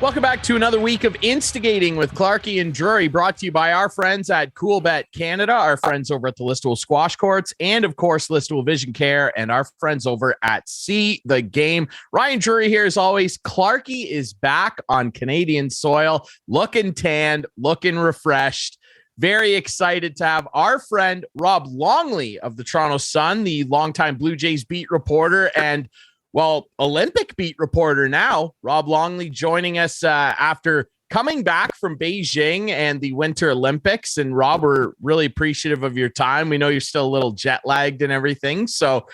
Welcome back to another week of Instigating with Clarkie and Drury, brought to you by our friends at CoolBet Canada, our friends over at the Listowel Squash Courts, and of course, Listowel Vision Care, and our friends over at See the Game. Ryan Drury here as always. Clarkie is back on Canadian soil, looking tanned, looking refreshed. Very excited to have our friend Rob Longley of the Toronto Sun, the longtime Blue Jays beat reporter and Olympic beat reporter now, Rob Longley, joining us after coming back from Beijing and the Winter Olympics. And Rob, we're really appreciative of your time. We know you're still a little jet lagged and everything. So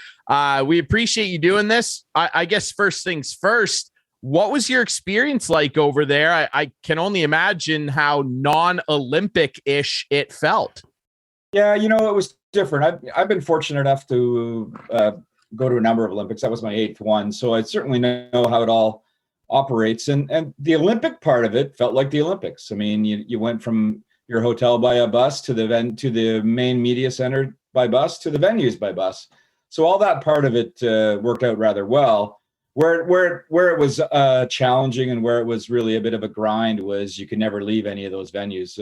we appreciate you doing this. I guess first things first, what was your experience like over there? I can only imagine how non-Olympic-ish it felt. Yeah, it was different. I've been fortunate enough to go to a number of Olympics. That was my 8th one. So I certainly know how it all operates. And the Olympic part of it felt like the Olympics. I mean, you went from your hotel by a bus to the main media center by bus to the venues by bus. So all that part of it worked out rather well. Where it was challenging and where it was really a bit of a grind was you could never leave any of those venues.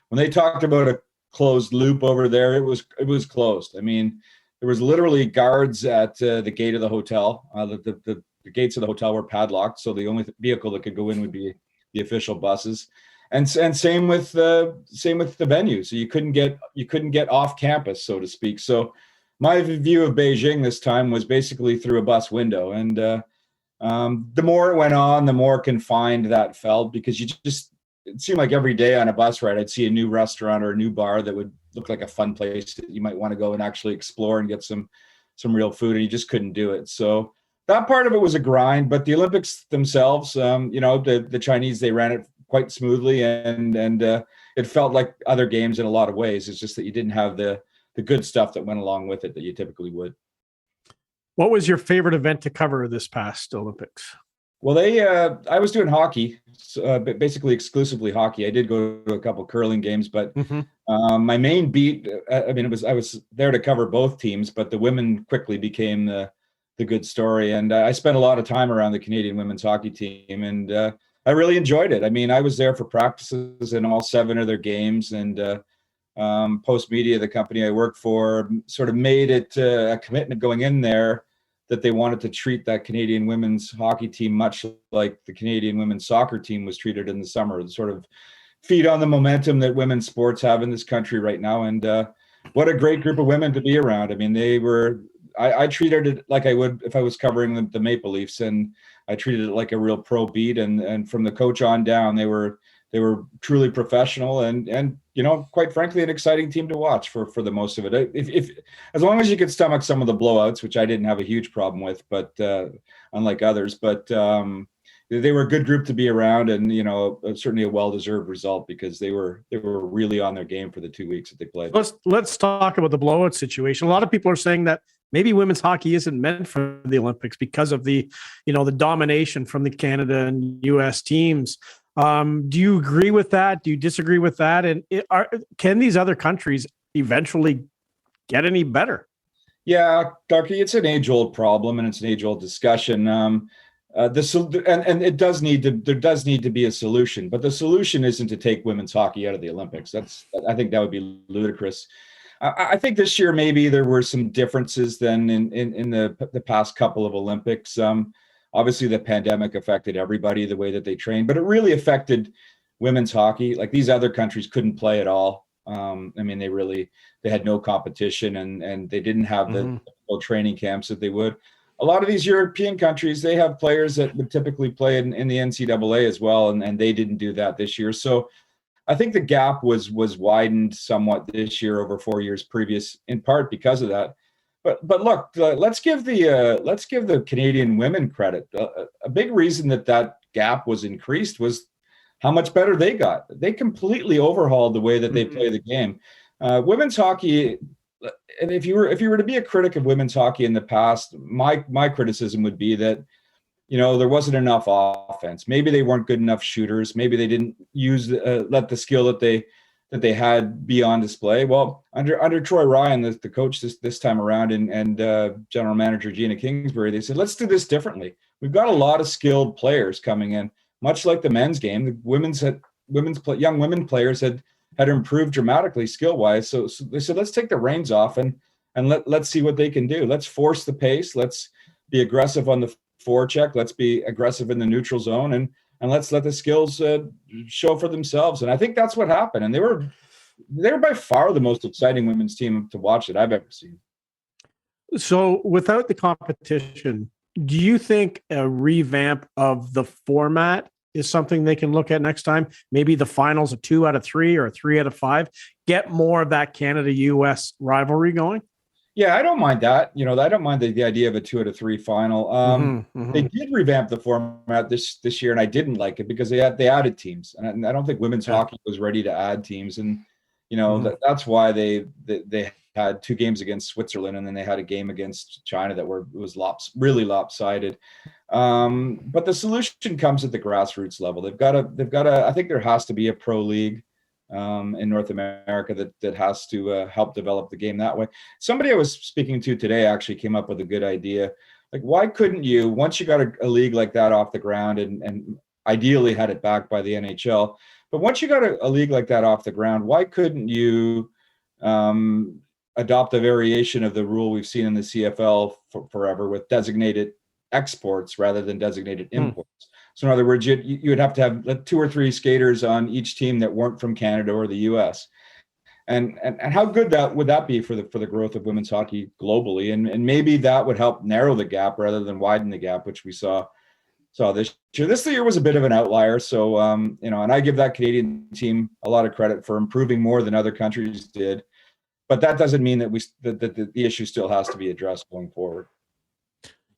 When they talked about a closed loop over there, it was closed. I mean, there was literally guards at the gate of the hotel. The gates of the hotel were padlocked, so the only vehicle that could go in would be the official buses. And same with the venue. So you couldn't get off campus, so to speak. So my view of Beijing this time was basically through a bus window. And the more it went on, the more confined that felt, because it seemed like every day on a bus ride, I'd see a new restaurant or a new bar that would look like a fun place that you might want to go and actually explore and get some real food, and you just couldn't do it. So that part of it was a grind, but the Olympics themselves, the Chinese, they ran it quite smoothly, and it felt like other games in a lot of ways. It's just that you didn't have the good stuff that went along with it that you typically would. What was your favorite event to cover this past Olympics? Well, I was doing hockey, basically exclusively hockey. I did go to a couple curling games, but my main beat, I was there to cover both teams, but the women quickly became the good story. And I spent a lot of time around the Canadian women's hockey team, and I really enjoyed it. I mean, I was there for practices in all 7 of their games, and Post Media, the company I work for, sort of made it a commitment going in there that they wanted to treat that Canadian women's hockey team much like the Canadian women's soccer team was treated in the summer, to sort of feed on the momentum that women's sports have in this country right now. And what a great group of women to be around. I mean, I treated it like I would if I was covering the Maple Leafs, and I treated it like a real pro beat. And from the coach on down, they were truly professional and quite frankly, an exciting team to watch for the most of it. If as long as you could stomach some of the blowouts, which I didn't have a huge problem with, but unlike others, but they were a good group to be around, and certainly a well-deserved result, because they were really on their game for the 2 weeks that they played. Let's talk about the blowout situation. A lot of people are saying that maybe women's hockey isn't meant for the Olympics because of the domination from the Canada and US teams. Do you agree with that? Do you disagree with that? And can these other countries eventually get any better? Yeah, Darky, it's an age-old problem, and it's an age-old discussion. And there does need to be a solution, but the solution isn't to take women's hockey out of the Olympics. I think that would be ludicrous. I think this year maybe there were some differences than in the past couple of Olympics. Obviously, the pandemic affected everybody, the way that they trained, but it really affected women's hockey. Like, these other countries couldn't play at all. They had no competition, and they didn't have the training camps that they would. A lot of these European countries, they have players that would typically play in the NCAA as well, and they didn't do that this year. So I think the gap was widened somewhat this year over 4 years previous, in part because of that. But look, let's give the Canadian women credit. A big reason that gap was increased was how much better they got. They completely overhauled the way that they play the game. Women's hockey, and if you were to be a critic of women's hockey in the past, my criticism would be that there wasn't enough offense. Maybe they weren't good enough shooters. Maybe they didn't let the skill that they had be on display. Well, under Troy Ryan, the coach this time around, and general manager Gina Kingsbury, they said, let's do this differently. We've got a lot of skilled players coming in. much like the men's game, the young women players had improved dramatically skill wise. So they said, let's take the reins off and let's see what they can do. Let's force the pace. Let's be aggressive on the forecheck. Let's be aggressive in the neutral zone, and let's let the skills show for themselves. And I think that's what happened. And they were by far the most exciting women's team to watch that I've ever seen. So without the competition, do you think a revamp of the format is something they can look at next time? Maybe the finals, a 2 out of 3 or a 3 out of 5, get more of that Canada-US rivalry going? Yeah, I don't mind that. I don't mind the idea of a 2 out of 3 final. They did revamp the format this year, and I didn't like it because they added teams, and I don't think women's hockey was ready to add teams, and that's why they had 2 games against Switzerland, and then they had a game against China that was really lopsided. But the solution comes at the grassroots level. They've got to. I think there has to be a pro league in North America that has to help develop the game that way. Somebody I was speaking to today actually came up with a good idea. Like, why couldn't you, once you got a league like that off the ground, and ideally had it backed by the NHL, but once you got a league like that off the ground, why couldn't you adopt a variation of the rule we've seen in the CFL forever with designated exports rather than designated imports? So in other words, you would have to have 2 or 3 skaters on each team that weren't from Canada or the US. And how good would that be for the growth of women's hockey globally? And maybe that would help narrow the gap rather than widen the gap, which we saw this year. This year was a bit of an outlier. So, and I give that Canadian team a lot of credit for improving more than other countries did. But that doesn't mean that the issue still has to be addressed going forward.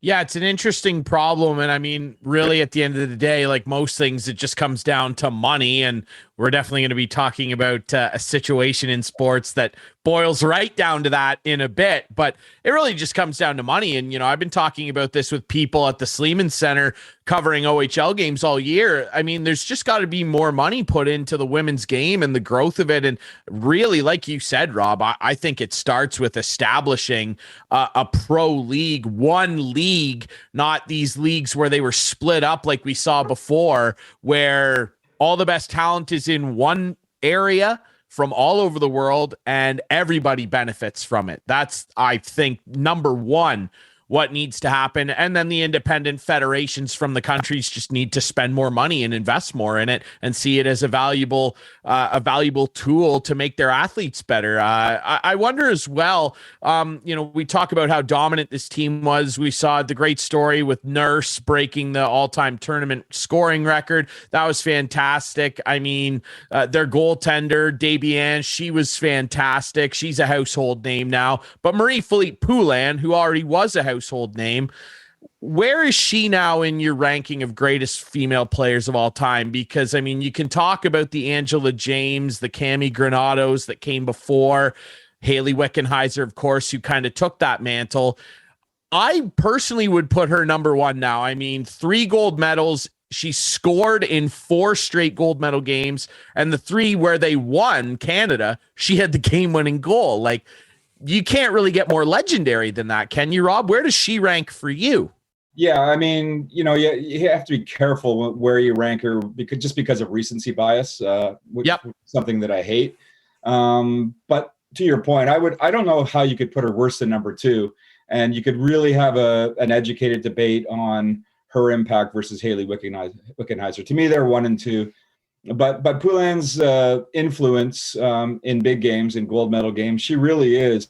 Yeah, it's an interesting problem. And I mean, really, at the end of the day, like most things, it just comes down to money. And we're definitely going to be talking about a situation in sports that boils right down to that in a bit. But it really just comes down to money. And, I've been talking about this with people at the Sleeman Center covering OHL games all year. I mean, there's just got to be more money put into the women's game and the growth of it. And really, like you said, Rob, I think it starts with establishing a pro league, one league, not these leagues where they were split up like we saw before, where all the best talent is in one area from all over the world and everybody benefits from it. That's, I think, number one, what needs to happen. And then the independent federations from the countries just need to spend more money and invest more in it and see it as a valuable tool to make their athletes better. I wonder as well, we talk about how dominant this team was. We saw the great story with Nurse breaking the all-time tournament scoring record. That was fantastic. I mean, their goaltender, Debian, she was fantastic. She's a household name now. But Marie-Philippe Poulin, who already was a household name, where is she now in your ranking of greatest female players of all time? Because, I mean, you can talk about the Angela James, the Cami Granados that came before, Haley Wickenheiser, of course, who kind of took that mantle. I personally would put her number one now. I mean, 3 gold medals. She scored in 4 straight gold medal games, and the 3 where they won Canada, she had the game-winning goal. Like, you can't really get more legendary than that, can you, Rob? Where does she rank for you? Yeah, I mean, you have to be careful where you rank her because of recency bias, which is something that I hate. But to your point, I don't know how you could put her worse than number 2, and you could really have an educated debate on her impact versus Haley Wickenheiser. To me, they're 1 and 2. But Poulin's influence in big games, in gold medal games, she really is,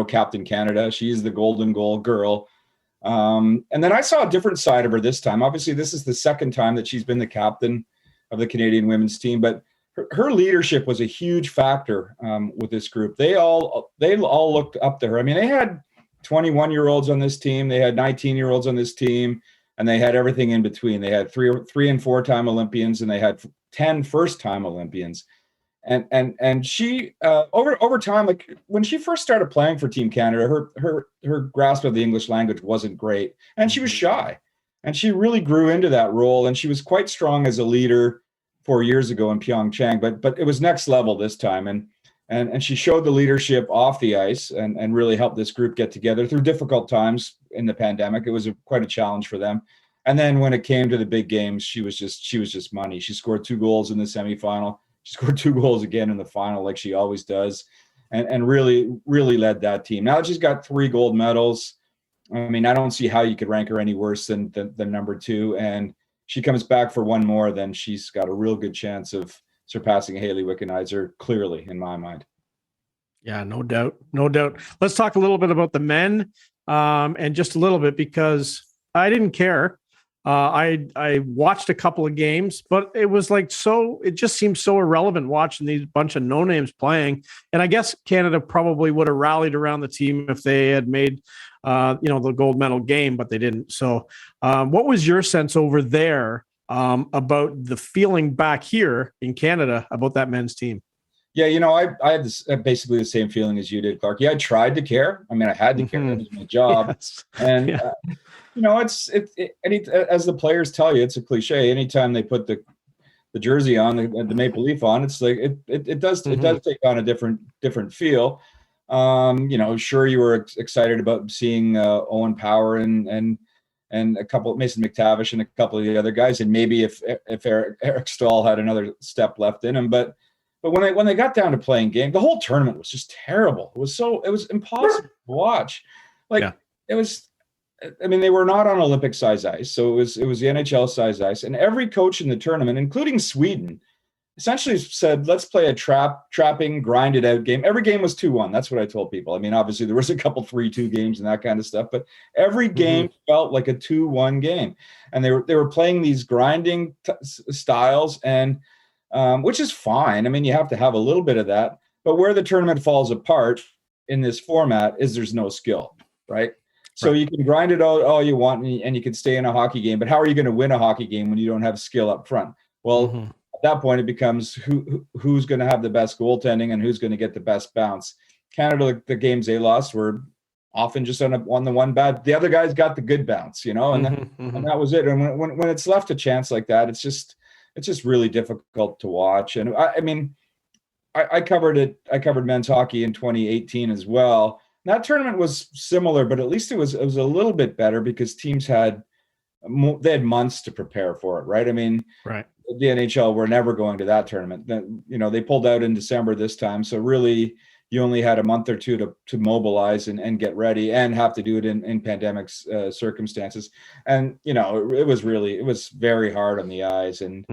Captain Canada. She's the golden goal girl. And then I saw a different side of her this time. Obviously, this is the second time that she's been the captain of the Canadian women's team, but her leadership was a huge factor with this group. They all looked up to her. I mean, they had 21-year-olds on this team. They had 19-year-olds on this team, and they had everything in between. They had 3 and 4-time Olympians, and they had 10 first-time Olympians. And she over time, like when she first started playing for Team Canada, her grasp of the English language wasn't great, and she was shy. And she really grew into that role, and she was quite strong as a leader 4 years ago in Pyeongchang, but it was next level this time. And she showed the leadership off the ice and really helped this group get together through difficult times in the pandemic. It was quite a challenge for them. And then when it came to the big games, she was just money. She scored 2 goals in the semifinal. She scored 2 goals again in the final, like she always does, and really, really led that team. Now she's got 3 gold medals. I mean, I don't see how you could rank her any worse than number 2. And she comes back for one more, then she's got a real good chance of surpassing Haley Wickenheiser, clearly, in my mind. Yeah, no doubt. No doubt. Let's talk a little bit about the men, and just a little bit, because I didn't care. I watched a couple of games, but it was like, it just seemed so irrelevant watching these bunch of no names playing. And I guess Canada probably would have rallied around the team if they had made, the gold medal game, but they didn't. So what was your sense over there about the feeling back here in Canada about that men's team? Yeah, I had basically the same feeling as you did, Clark. Yeah, I tried to care. I mean, I had to care. It was my job. Yes. And, as the players tell you, it's a cliche. Anytime they put the jersey on, the Maple Leaf on, it's like it does take on a different feel. Sure, you were excited about seeing Owen Power and a couple, Mason McTavish and a couple of the other guys, and maybe if Eric Stahl had another step left in him, but when they got down to playing game, the whole tournament was just terrible. It was impossible to watch. It was. I mean, they were not on Olympic size ice, so it was the NHL size ice, and every coach in the tournament, including Sweden, essentially said, let's play a trapping, grinded out game. Every game was 2-1. That's what I told people. I mean, obviously there was a couple 3-2 games and that kind of stuff, but every game felt like a 2-1 game. And they were playing these grinding styles, and which is fine. I mean, you have to have a little bit of that, but where the tournament falls apart in this format is there's no skill, right? So you can grind it all you want, and you can stay in a hockey game, but how are you going to win a hockey game when you don't have skill up front? Well, at that point, it becomes who's going to have the best goaltending and who's going to get the best bounce. Canada, the games they lost were often just on the one bad. The other guys got the good bounce, and that was it. And when it's left a chance like that, it's just really difficult to watch. And I covered it. I covered men's hockey in 2018 as well. That tournament was similar, but at least it was a little bit better because teams had months to prepare for it, right? I mean, right. The NHL were never going to that tournament. They pulled out in December this time, so really you only had a month or two to mobilize and get ready, and have to do it in pandemic circumstances. And it was very hard on the eyes, and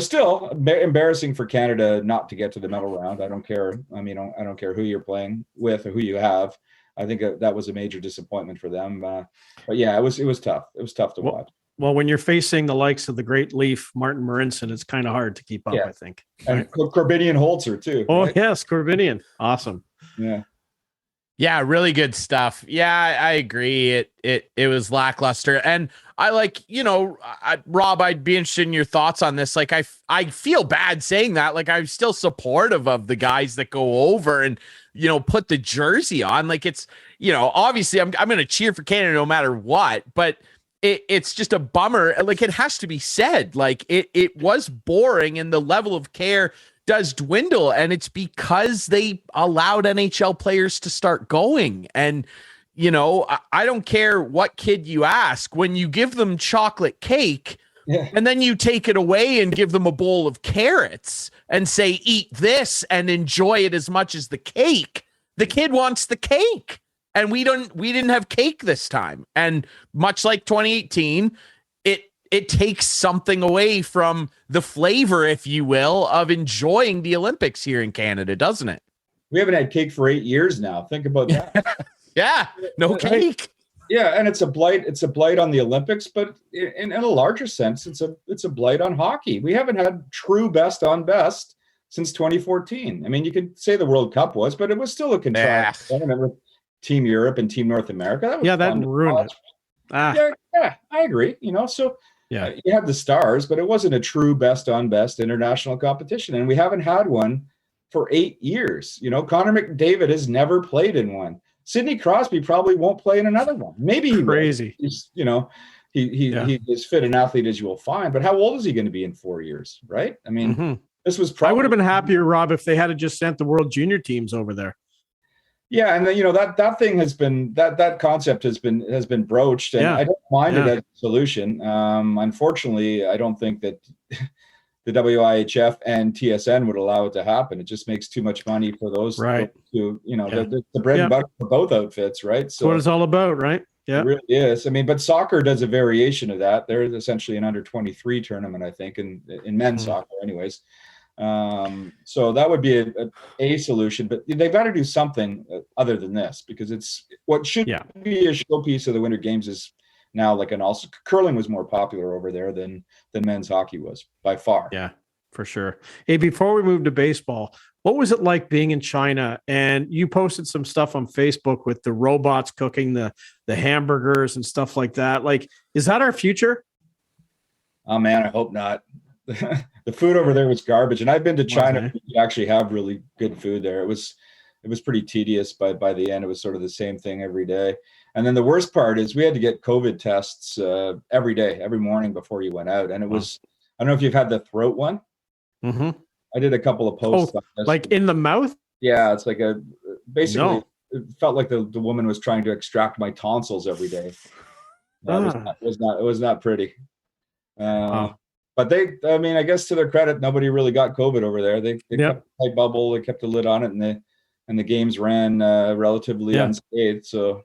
still embarrassing for Canada not to get to the medal round. I don't care. I mean, I don't care who you're playing with or who you have. I think that was a major disappointment for them. But yeah, it was tough. It was tough to watch. Well, when you're facing the likes of the great Leaf, Martin Marincin, it's kind of hard to keep up, I think. And Corbinian Holzer, too. Oh, right? Yes, Corbinian. Awesome. Yeah. Yeah, really good stuff. Yeah, I agree. It was lackluster. And I Rob, I'd be interested in your thoughts on this. Like, I feel bad saying that. Like, I'm still supportive of the guys that go over and, put the jersey on. Like, it's, obviously I'm going to cheer for Canada no matter what, but it's just a bummer. Like, it has to be said, like it was boring, and the level of care does dwindle, and it's because they allowed NHL players to start going. And, I don't care what kid you ask, when you give them chocolate cake and then you take it away and give them a bowl of carrots and say, eat this and enjoy it as much as the cake, the kid wants the cake. And we didn't have cake this time. And much like 2018, it takes something away from the flavor, if you will, of enjoying the Olympics here in Canada, doesn't it? We haven't had cake for 8 years now. Think about that. Yeah, no cake. Yeah, and it's a blight. It's a blight on the Olympics, but in a larger sense, it's a blight on hockey. We haven't had true best on best since 2014. I mean, you could say the World Cup was, but it was still a contrived tournament with Team Europe and Team North America. That ruined it. Yeah, I agree. So you had the stars, but it wasn't a true best on best international competition, and we haven't had one for 8 years. Connor McDavid has never played in one. Sidney Crosby probably won't play in another one. Maybe he crazy. He's he's as fit an athlete as you will find. But how old is he going to be in 4 years? Right? I mean, this was. I would have been happier, Rob, if they had just sent the World Junior teams over there. Yeah, and then, that thing has been that concept has been broached, and I don't mind it as a solution. Unfortunately, I don't think that the WIHF and TSN would allow it to happen. It just makes too much money for those right. two, the bread and butter for both outfits, right? So that's what it's all about, right? Yeah, it really is. I mean, but soccer does a variation of that. They're essentially an under 23 tournament, I think, in men's soccer, anyways. So that would be a solution, but they've got to do something other than this, because it's what should be a showpiece of the Winter Games is now like also curling was more popular over there than men's hockey was by far. Yeah, for sure. Hey, before we move to baseball, what was it like being in China? And you posted some stuff on Facebook with the robots cooking the hamburgers and stuff like that. Like, is that our future? Oh man, I hope not. The food over there was garbage, and I've been to China. You actually have really good food there. It was pretty tedious by the end. It was sort of the same thing every day. And then the worst part is we had to get COVID tests every day, every morning before you went out. And it was, I don't know if you've had the throat one. Mm-hmm. I did a couple of posts. Like in the mouth? Yeah, it's like basically it felt like the woman was trying to extract my tonsils every day. It was not pretty. But I guess to their credit, nobody really got COVID over there. They kept a tight bubble, they kept the lid on it, and the games ran relatively unscathed. So,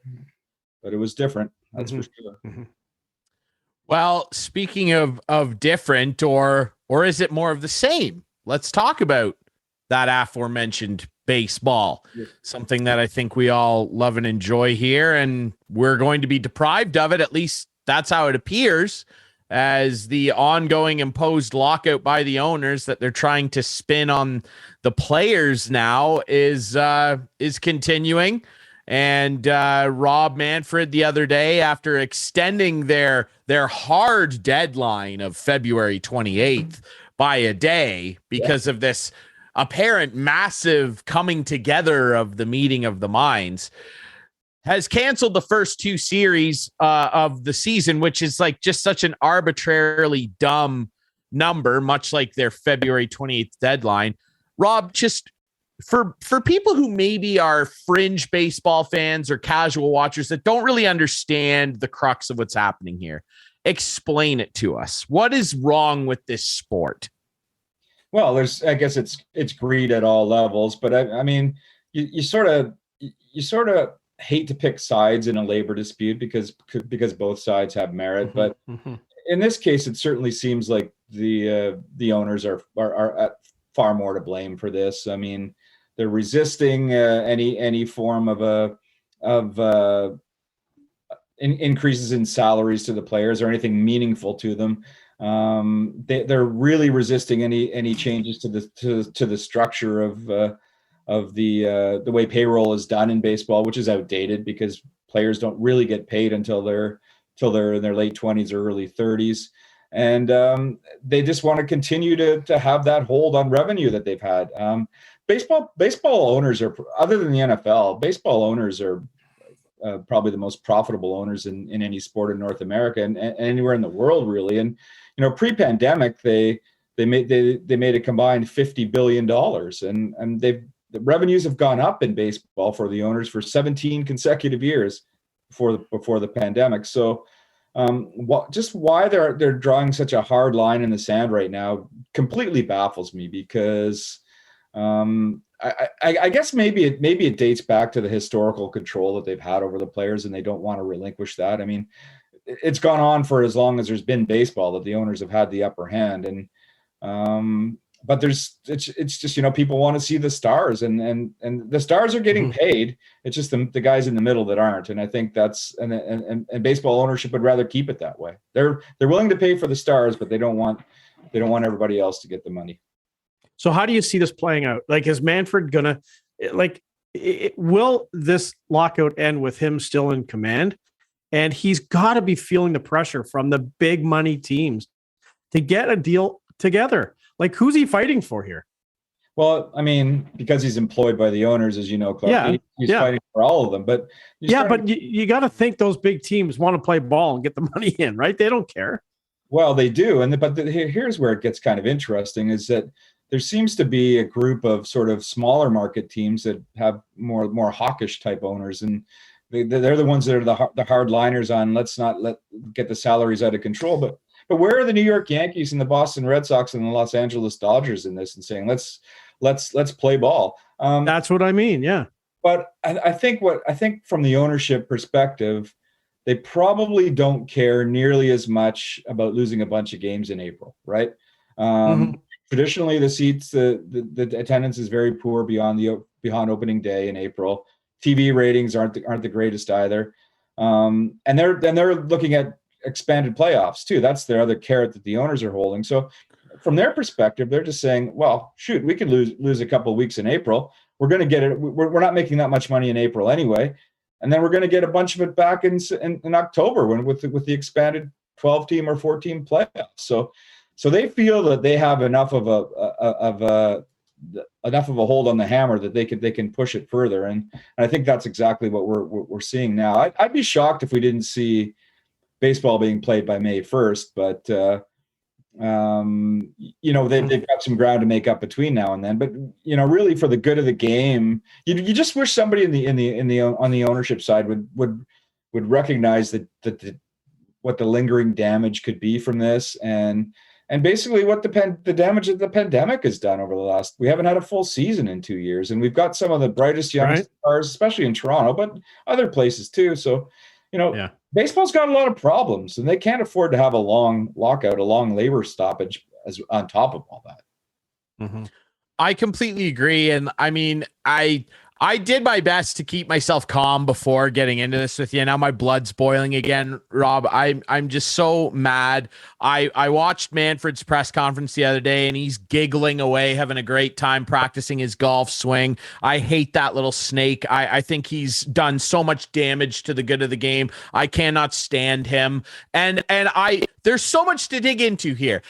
but it was different, that's for sure. Mm-hmm. Well, speaking of different, or is it more of the same? Let's talk about that aforementioned baseball, something that I think we all love and enjoy here, and we're going to be deprived of it. At least that's how it appears, as the ongoing imposed lockout by the owners that they're trying to spin on the players now is continuing. And Rob Manfred the other day, after extending their hard deadline of February 28th by a day because of this apparent massive coming together of the meeting of the minds, has canceled the first two series of the season, which is like just such an arbitrarily dumb number, much like their February 28th deadline. Rob, just for people who maybe are fringe baseball fans or casual watchers that don't really understand the crux of what's happening here, explain it to us. What is wrong with this sport? Well, I guess it's greed at all levels, but I mean, you sort of hate to pick sides in a labor dispute because both sides have merit. But in this case, it certainly seems like the owners are far more to blame for this. I mean, they're resisting any form of increases in salaries to the players or anything meaningful to them. They're really resisting any changes to the structure of the way payroll is done in baseball, which is outdated because players don't really get paid until they're in their late 20s or early 30s. And they just want to continue to have that hold on revenue that they've had. Baseball owners are, other than the NFL, baseball owners are probably the most profitable owners in any sport in North America and anywhere in the world, really. And pre-pandemic, they made a combined $50 billion, and the revenues have gone up in baseball for the owners for 17 consecutive years before the pandemic. So just why they're drawing such a hard line in the sand right now completely baffles me, because I guess maybe it dates back to the historical control that they've had over the players, and they don't want to relinquish that. I mean, it's gone on for as long as there's been baseball that the owners have had the upper hand, and but it's just people want to see the stars, and the stars are getting paid. It's just the guys in the middle that aren't, and I think that's and baseball ownership would rather keep it that way. They're willing to pay for the stars, but they don't want everybody else to get the money. So how do you see this playing out? Like, is Manfred gonna will this lockout end with him still in command? And he's got to be feeling the pressure from the big money teams to get a deal together. Like, who's he fighting for here? Well, I mean, because he's employed by the owners, as you know, Clark, he's fighting for all of them. But you got to think those big teams want to play ball and get the money in, right? They don't care. Well, they do, but here's where it gets kind of interesting: is that there seems to be a group of sort of smaller market teams that have more hawkish type owners, and they're the ones that are the hard liners on let's not get the salaries out of control. But where are the New York Yankees and the Boston Red Sox and the Los Angeles Dodgers in this and saying let's play ball? That's what I mean. Yeah. But I think from the ownership perspective, they probably don't care nearly as much about losing a bunch of games in April, right? Traditionally, the seats, the attendance is very poor beyond opening day in April. TV ratings aren't the greatest either, and they're looking at expanded playoffs too. That's their other carrot that the owners are holding. So, from their perspective, they're just saying, "Well, shoot, we could lose a couple of weeks in April. We're going to get it. We're not making that much money in April anyway, and then we're going to get a bunch of it back in October with the expanded 12-team or 14 playoffs." So they feel that they have enough of a hold on the hammer that they can push it further, and I think that's exactly what we're seeing now. I'd be shocked if we didn't see baseball being played by May 1st, but they've got some ground to make up between now and then. But really for the good of the game, you just wish somebody on the ownership side would recognize that what the lingering damage could be from this, and basically what the damage that the pandemic has done over the last. We haven't had a full season in 2 years, and we've got some of the brightest young stars, especially in Toronto, but other places too. So, baseball's got a lot of problems, and they can't afford to have a long lockout, a long labor stoppage as on top of all that. I completely agree, and I mean, I did my best to keep myself calm before getting into this with you. Now my blood's boiling again, Rob. I'm just so mad. I watched Manfred's press conference the other day, and he's giggling away, having a great time practicing his golf swing. I hate that little snake. I think he's done so much damage to the good of the game. I cannot stand him. And there's so much to dig into here.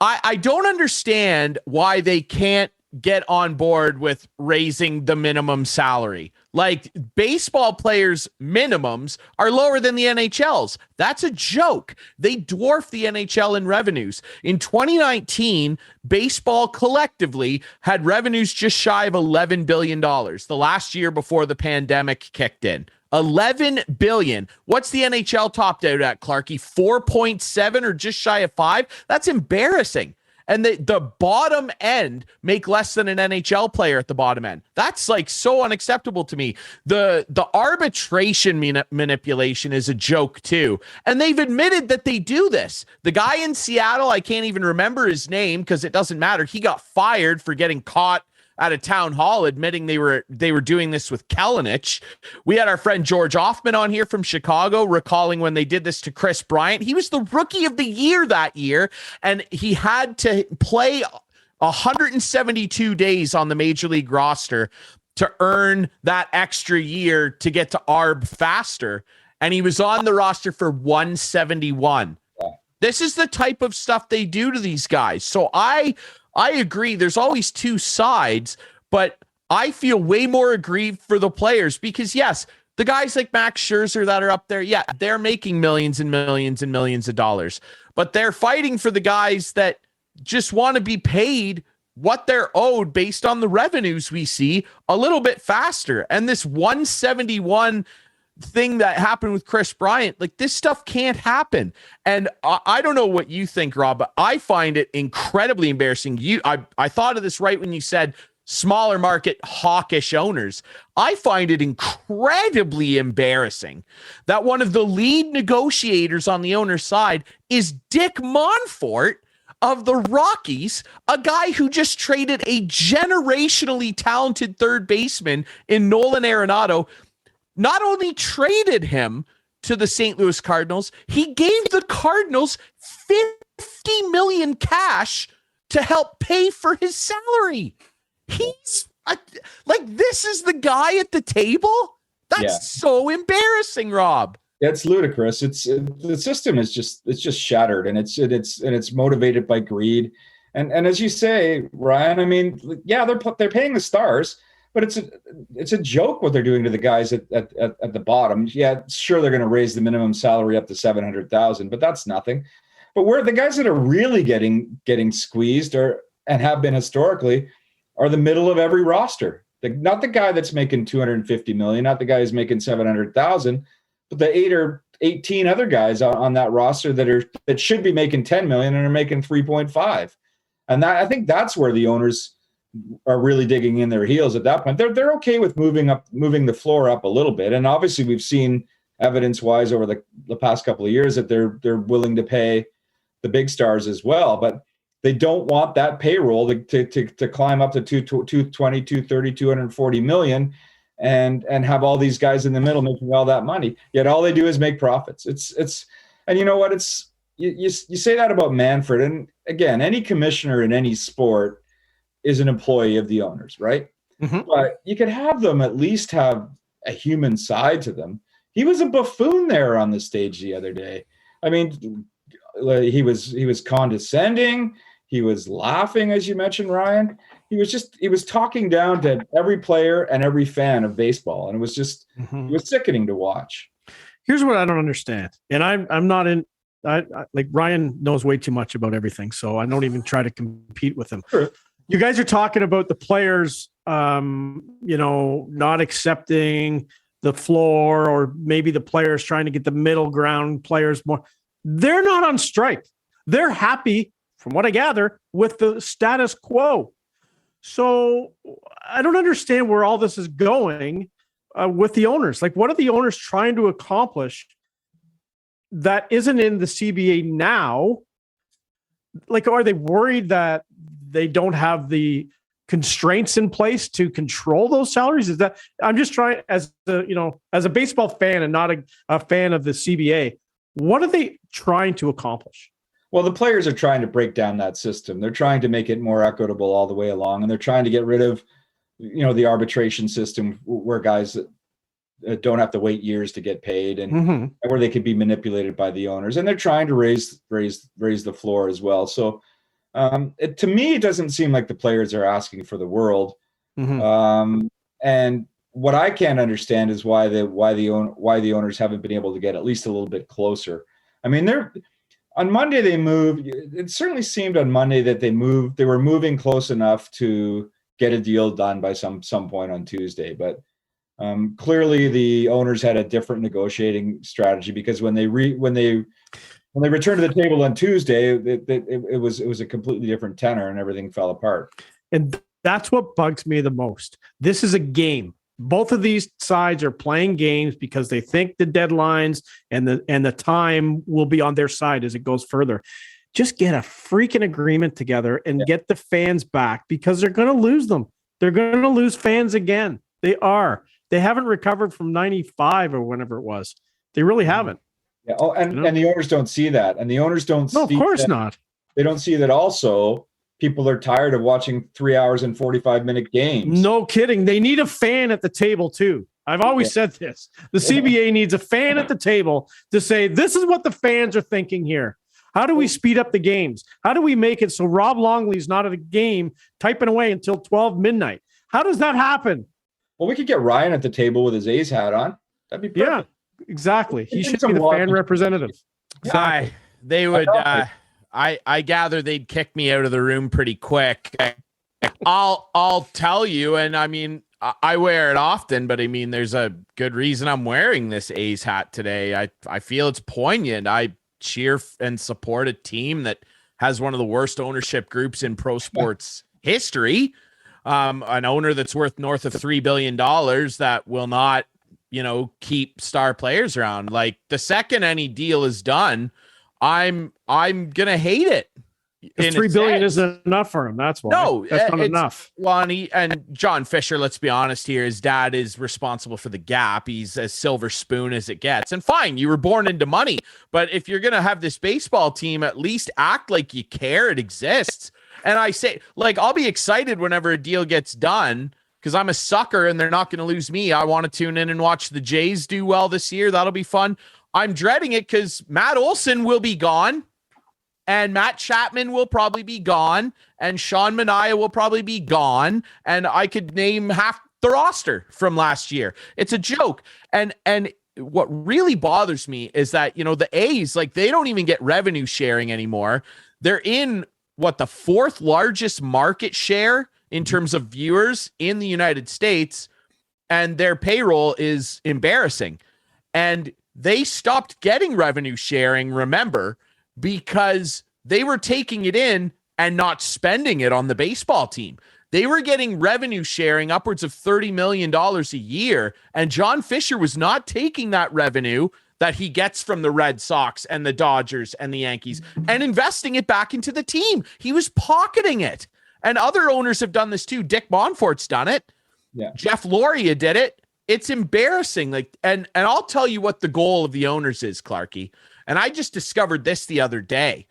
I don't understand why they can't get on board with raising the minimum salary. Like, baseball players' minimums are lower than the NHL's. That's a joke. They dwarf the NHL in revenues. In 2019, baseball collectively had revenues just shy of $11 billion, the last year before the pandemic kicked in. 11 billion. What's the NHL topped out at, Clarky? 4.7 or just shy of 5? That's embarrassing. And the bottom end make less than an NHL player at the bottom end. That's like so unacceptable to me. The arbitration manipulation is a joke too. And they've admitted that they do this. The guy in Seattle, I can't even remember his name because it doesn't matter. He got fired for getting caught at a town hall admitting they were doing this with Kalinic. We had our friend George Hoffman on here from Chicago recalling when they did this to Chris Bryant. He was the rookie of the year that year, and he had to play 172 days on the major league roster to earn that extra year to get to ARB faster, and he was on the roster for 171. This is the type of stuff they do to these guys. So I agree. There's always two sides, but I feel way more aggrieved for the players because, yes, the guys like Max Scherzer that are up there, yeah, they're making millions and millions and millions of dollars, but they're fighting for the guys that just want to be paid what they're owed based on the revenues we see a little bit faster. And this 171 thing that happened with Chris Bryant, like, this stuff can't happen. And I don't know what you think, Rob, but I find it incredibly embarrassing. I thought of this right when you said smaller market hawkish owners. I find it incredibly embarrassing that one of the lead negotiators on the owner's side is Dick Monfort of the Rockies, a guy who just traded a generationally talented third baseman in Nolan Arenado. Not only traded him to the St. Louis Cardinals, he gave the Cardinals $50 million cash to help pay for his salary. He's this is the guy at the table. That's so embarrassing, Rob. It's ludicrous. The system is just shattered, and it's motivated by greed. And as you say, Ryan, I mean, yeah, they're paying the stars, but it's a joke what they're doing to the guys at the bottom. Yeah, sure, they're going to raise the minimum salary up to $700,000, but that's nothing. But where the guys that are really getting squeezed are and have been historically, are the middle of every roster. Not the guy that's making 250 million, not the guy who's making 700,000, but the 8 or 18 other guys on that roster that should be making 10 million and are making 3.5. And I think that's where the owners are really digging in their heels at that point. They're okay with moving the floor up a little bit. And obviously we've seen evidence-wise over the past couple of years that they're willing to pay the big stars as well. But they don't want that payroll to climb up to 220, 230, 240 million and have all these guys in the middle making all that money. Yet all they do is make profits. And you know what? You say that about Manfred. And again, any commissioner in any sport is an employee of the owners, right? Mm-hmm. But you could have them at least have a human side to them. He was a buffoon there on the stage the other day. I mean, he was condescending. He was laughing, as you mentioned, Ryan. He was talking down to every player and every fan of baseball. And it was just, It was sickening to watch. Here's what I don't understand. And I'm not in, I like Ryan knows way too much about everything. So I don't even try to compete with him. Sure. You guys are talking about the players, not accepting the floor, or maybe the players trying to get the middle ground players more. They're not on strike. They're happy, from what I gather, with the status quo. So I don't understand where all this is going with the owners. Like, what are the owners trying to accomplish that isn't in the CBA now? Like, are they worried that they don't have the constraints in place to control those salaries? Is that, I'm just trying, as a baseball fan and not a fan of the CBA, what are they trying to accomplish? Well, the players are trying to break down that system. They're trying to make it more equitable all the way along, and they're trying to get rid of, the arbitration system where guys don't have to wait years to get paid, and where they could be manipulated by the owners. And they're trying to raise the floor as well. So, to me, it doesn't seem like the players are asking for the world. And what I can't understand is why the owners haven't been able to get at least a little bit closer. I mean, on Monday they moved. It certainly seemed on Monday that they were moving close enough to get a deal done by some point on Tuesday. But clearly the owners had a different negotiating strategy, because when they returned to the table on Tuesday, it was a completely different tenor and everything fell apart. And that's what bugs me the most. This is a game. Both of these sides are playing games because they think the deadlines and the time will be on their side as it goes further. Just get a freaking agreement together and get the fans back, because they're going to lose them. They're going to lose fans again. They are. They haven't recovered from 95 or whenever it was. They really haven't. Yeah. Oh, and the owners don't see that. And the owners don't. No, of course not. They don't see that also. People are tired of watching 3 hours and 45-minute games. No kidding. They need a fan at the table too. I've always said this. The CBA needs a fan at the table to say, this is what the fans are thinking here. How do we speed up the games? How do we make it so Rob Longley's not at a game typing away until 12 midnight? How does that happen? Well, we could get Ryan at the table with his A's hat on. That'd be perfect. Yeah, exactly. He should be the fan representative. Exactly. They would... I gather they'd kick me out of the room pretty quick. I'll tell you, and I mean, I wear it often, but I mean, there's a good reason I'm wearing this A's hat today. I feel it's poignant. I cheer and support a team that has one of the worst ownership groups in pro sports history. An owner that's worth north of $3 billion that will not, keep star players around. Like, the second any deal is done, I'm gonna hate it. $3 billion isn't enough for him. That's why. No, that's not enough. Lonnie and John Fisher, let's be honest here. His dad is responsible for the gap. He's as silver spoon as it gets. And fine, you were born into money. But if you're gonna have this baseball team, at least act like you care. It exists. And I say, like, I'll be excited whenever a deal gets done, because I'm a sucker and they're not gonna lose me. I want to tune in and watch the Jays do well this year. That'll be fun. I'm dreading it because Matt Olson will be gone, and Matt Chapman will probably be gone, and Sean Manaea will probably be gone, and I could name half the roster from last year. It's a joke. And what really bothers me is that, the A's, like, they don't even get revenue sharing anymore. They're in the fourth largest market share in terms of viewers in the United States, and their payroll is embarrassing. And they stopped getting revenue sharing, remember, because they were taking it in and not spending it on the baseball team. They were getting revenue sharing upwards of $30 million a year, and John Fisher was not taking that revenue that he gets from the Red Sox and the Dodgers and the Yankees and investing it back into the team. He was pocketing it. And other owners have done this too. Dick Monfort's done it. Yeah. Jeff Loria did it. It's embarrassing. And I'll tell you what the goal of the owners is, Clarky. And I just discovered this the other day.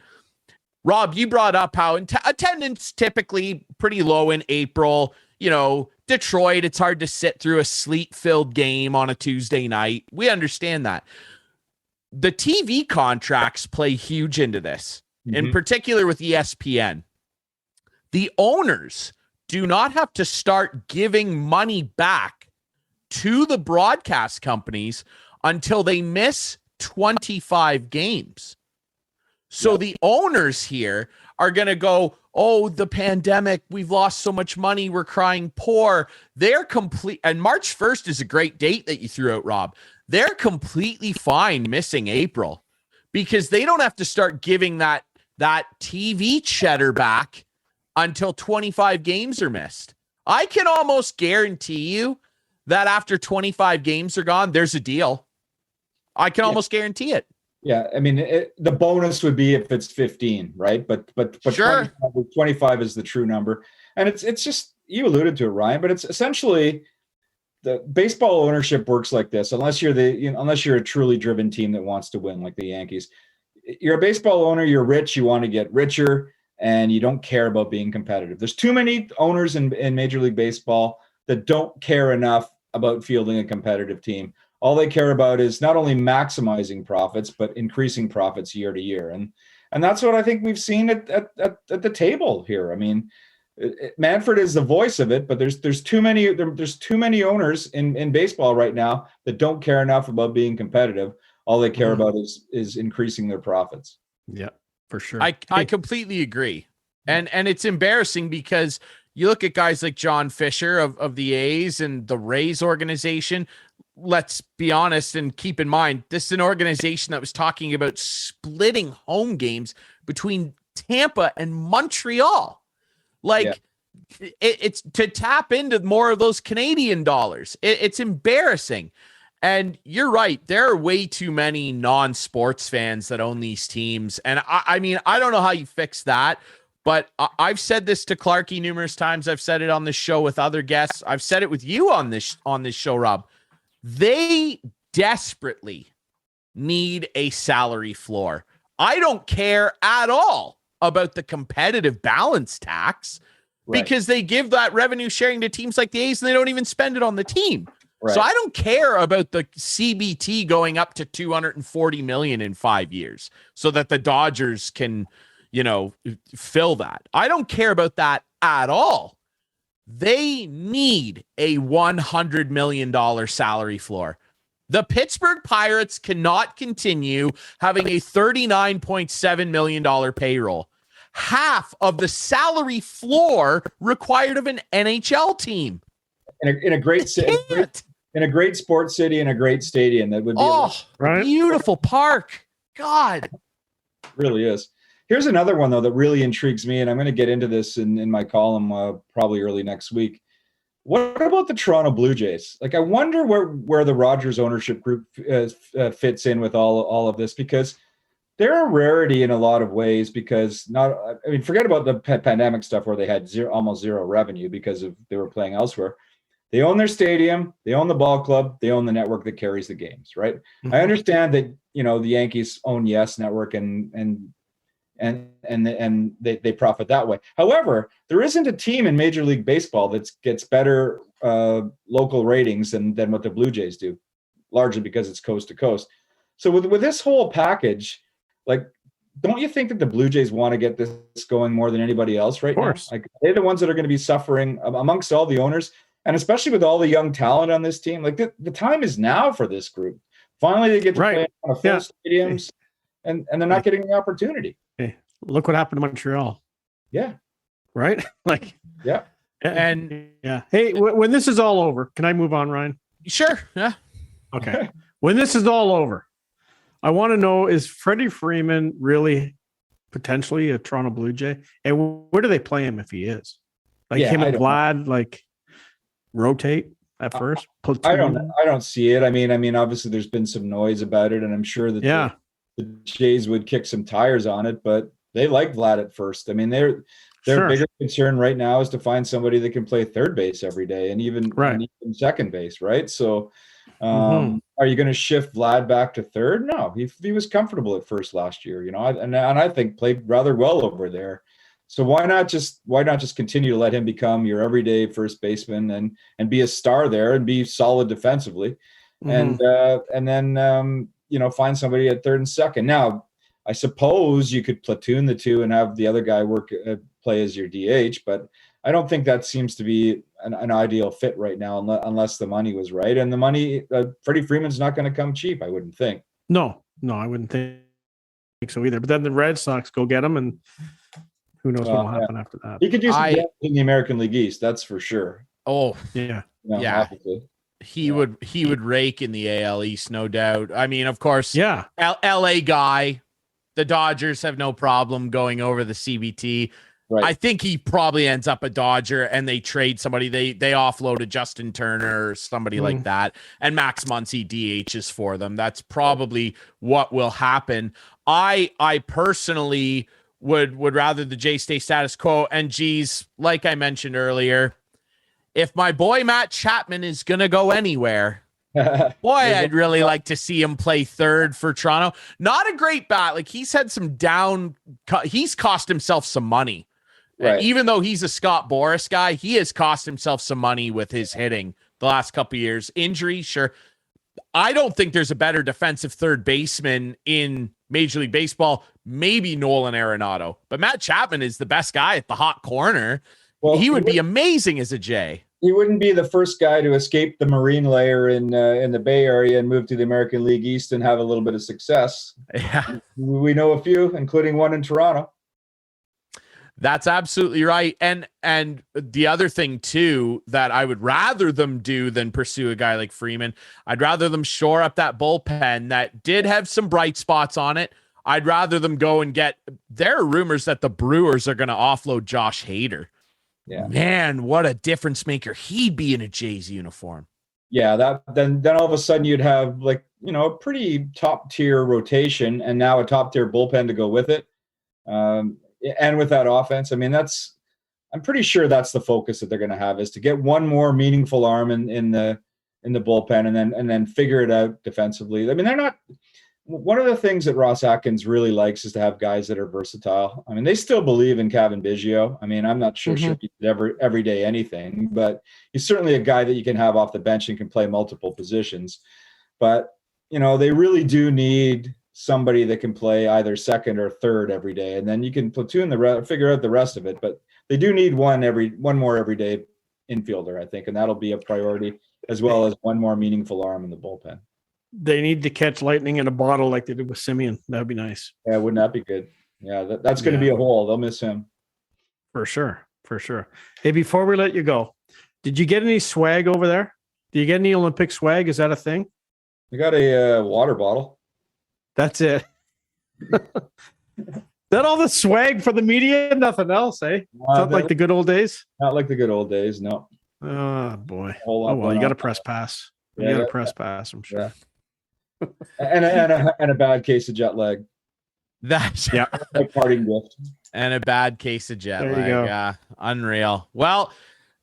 Rob, you brought up how attendance typically pretty low in April. You know, Detroit, it's hard to sit through a sleet-filled game on a Tuesday night. We understand that. The TV contracts play huge into this, in particular with ESPN. The owners do not have to start giving money back to the broadcast companies until they miss 25 games. So the owners here are going to go, oh, the pandemic, we've lost so much money, we're crying poor. They're complete. And March 1st is a great date that you threw out, Rob. They're completely fine missing April because they don't have to start giving that TV cheddar back until 25 games are missed. I can almost guarantee you that after 25 games are gone, there's a deal. I can almost guarantee it. Yeah, I mean, the bonus would be if it's 15, right? But sure. 25 is the true number. And it's just, you alluded to it, Ryan, but it's essentially the baseball ownership works like this. Unless you're a truly driven team that wants to win, like the Yankees. You're a baseball owner, you're rich, you want to get richer, and you don't care about being competitive. There's too many owners in Major League Baseball that don't care enough about fielding a competitive team. All they care about is not only maximizing profits, but increasing profits year to year. And that's what I think we've seen at the table here. I mean, Manfred is the voice of it, but there's too many owners in baseball right now that don't care enough about being competitive. All they care about is increasing their profits. Yeah, for sure. I completely agree. And it's embarrassing because you look at guys like John Fisher of the A's and the Rays organization. Let's be honest and keep in mind, this is an organization that was talking about splitting home games between Tampa and Montreal. It's to tap into more of those Canadian dollars. It's embarrassing. And you're right. There are way too many non-sports fans that own these teams. And I mean, I don't know how you fix that, but I've said this to Clarky numerous times. I've said it on this show with other guests. I've said it with you on this show, Rob. They desperately need a salary floor. I don't care at all about the competitive balance tax because they give that revenue sharing to teams like the A's and they don't even spend it on the team. Right. So I don't care about the CBT going up to $240 million in 5 years so that the Dodgers can, fill that. I don't care about that at all. They need a $100 million salary floor. The Pittsburgh Pirates cannot continue having a $39.7 million payroll. Half of the salary floor required of an NHL team. In a great city, in a great sports city, in a great stadium, that would be beautiful park. God, it really is. Here's another one, though, that really intrigues me, and I'm going to get into this in my column probably early next week. What about the Toronto Blue Jays? I wonder where the Rogers ownership group fits in with all of this, because they're a rarity in a lot of ways. Because forget about the pandemic stuff where they had almost zero revenue because they were playing elsewhere. They own their stadium, they own the ball club, they own the network that carries the games, right? Mm-hmm. I understand that the Yankees own Yes Network and they profit that way. However, there isn't a team in Major League Baseball that gets better local ratings than what the Blue Jays do, largely because it's coast to coast. So with this whole package, don't you think that the Blue Jays want to get this going more than anybody else right now? They're the ones that are going to be suffering amongst all the owners, and especially with all the young talent on this team. The time is now for this group. Finally, they get to play on full stadiums, and they're not getting the opportunity. Hey, look what happened to Montreal. Yeah. right? Like, Yeah. And yeah. Hey, when this is all over, can I move on, Ryan? sure. Yeah. Okay. When this is all over, I want to know, is Freddie Freeman really potentially a Toronto Blue Jay? And where do they play him if he is? Like him and Vlad, like rotate at first? I don't see it. I mean, obviously there's been some noise about it, and I'm sure that the Jays would kick some tires on it, but they like Vlad at first. I mean, their bigger concern right now is to find somebody that can play third base every day and even second base, right? So are you going to shift Vlad back to third? No, he was comfortable at first last year, you know, and I think played rather well over there. So why not just continue to let him become your everyday first baseman and be a star there and be solid defensively, and then find somebody at third and second. Now, I suppose you could platoon the two and have the other guy play as your DH, but I don't think that seems to be an ideal fit right now, unless the money was right. And the money, Freddie Freeman's not going to come cheap, I wouldn't think. No, I wouldn't think so either. But then the Red Sox go get him, and who knows what will happen after that. He could do some damage in the American League East, that's for sure. Oh, yeah. Obviously. He would rake in the AL East, no doubt. I mean, of course, LA guy. The Dodgers have no problem going over the CBT. Right. I think he probably ends up a Dodger, and they trade somebody. They offload a Justin Turner or somebody like that, and Max Muncy DHs for them. That's probably what will happen. I personally would rather the Jays stay status quo. And geez, like I mentioned earlier, if my boy Matt Chapman is gonna go anywhere, boy, I'd really like to see him play third for Toronto. Not a great bat. Like, he's had some he's cost himself some money. Right. Even though he's a Scott Boras guy, he has cost himself some money with his hitting the last couple of years. Injury, sure. I don't think there's a better defensive third baseman in Major League Baseball. Maybe Nolan Arenado, but Matt Chapman is the best guy at the hot corner. Well, he would be amazing as a J. He wouldn't be the first guy to escape the marine layer in the Bay Area and move to the American League East and have a little bit of success. Yeah, we know a few, including one in Toronto. That's absolutely right. And the other thing too, that I would rather them do than pursue a guy like Freeman, I'd rather them shore up that bullpen that did have some bright spots on it. I'd rather them go and there are rumors that the Brewers are going to offload Josh Hader. Yeah. Man, what a difference maker he'd be in a Jays uniform. Yeah, then all of a sudden you'd have, like, you know, a pretty top tier rotation and now a top tier bullpen to go with it. And with that offense, I mean, I'm pretty sure that's the focus that they're going to have, is to get one more meaningful arm in the bullpen and then figure it out defensively. I mean, one of the things that Ross Atkins really likes is to have guys that are versatile. I mean, they still believe in Kevin Biggio. I mean, I'm not sure he did every day anything, but he's certainly a guy that you can have off the bench and can play multiple positions. But, you know, they really do need somebody that can play either second or third every day, and then you can platoon figure out the rest of it. But they do need one more everyday infielder, I think, and that'll be a priority, as well as one more meaningful arm in the bullpen. They need to catch lightning in a bottle like they did with Simeon. That'd be nice. Yeah, wouldn't that be good? Yeah, that's going to be a hole. They'll miss him. For sure. Hey, before we let you go, did you get any swag over there? Did you get any Olympic swag? Is that a thing? I got a water bottle. That's it. That all the swag for the media? Nothing else, eh? Not like the good old days? Not like the good old days, no. Oh, boy. Oh, well, you got a press pass. You got a press pass, I'm sure. Yeah. and a bad case of jet lag. That's a parting gift. And a bad case of jet lag. Yeah, unreal. Well,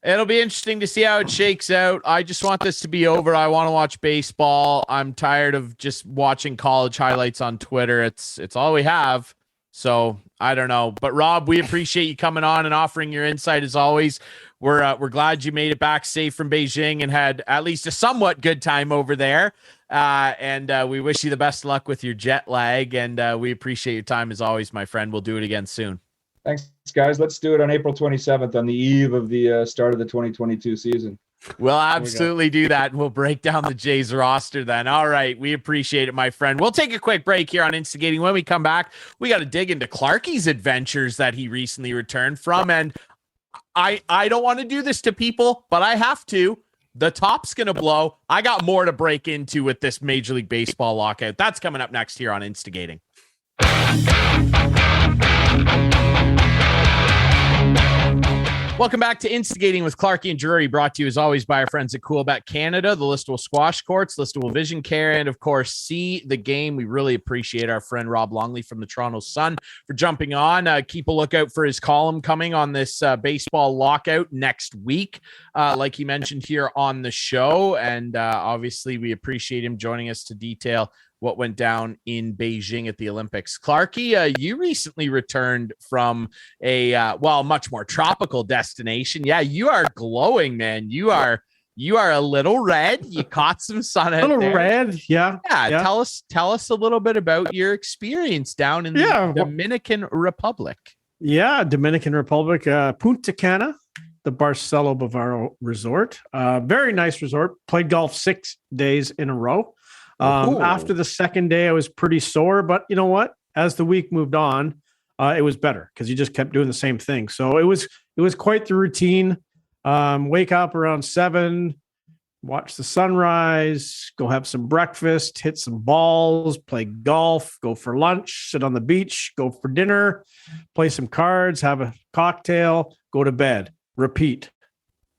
it'll be interesting to see how it shakes out. I just want this to be over. I want to watch baseball. I'm tired of just watching college highlights on Twitter. It's all we have. So I don't know. But Rob, we appreciate you coming on and offering your insight as always. We're glad you made it back safe from Beijing and had at least a somewhat good time over there. And we wish you the best of luck with your jet lag. And we appreciate your time as always, my friend. We'll do it again soon. Thanks, guys. Let's do it on April 27th on the eve of the start of the 2022 season. We'll absolutely do that. And we'll break down the Jays roster then. All right. We appreciate it, my friend. We'll take a quick break here on Instigating. When we come back, we got to dig into Clarkie's adventures that he recently returned from. And I don't want to do this to people, but I have to. The top's going to blow. I got more to break into with this Major League Baseball lockout. That's coming up next here on Instigating. Welcome back to Instigating with Clarkie and Drury, brought to you as always by our friends at Cool Bet Canada, the Listowel Squash Courts, Listowel Vision Care, and of course, See the Game. We really appreciate our friend Rob Longley from the Toronto Sun for jumping on. Keep a lookout for his column coming on this baseball lockout next week, like he mentioned here on the show. And obviously, we appreciate him joining us to detail what went down in Beijing at the Olympics. Clarkie, you recently returned from a, much more tropical destination. Yeah, you are glowing, man. You are a little red. You caught some sun out there. A little red, yeah. Tell us a little bit about your experience down in the Dominican Republic. Yeah, Dominican Republic, Punta Cana, the Barcelo Bavaro Resort. Very nice resort. Played golf 6 days in a row. After the second day, I was pretty sore, but you know what? As the week moved on, it was better because you just kept doing the same thing. So it was quite the routine. Wake up around 7, watch the sunrise, go have some breakfast, hit some balls, play golf, go for lunch, sit on the beach, go for dinner, play some cards, have a cocktail, go to bed, repeat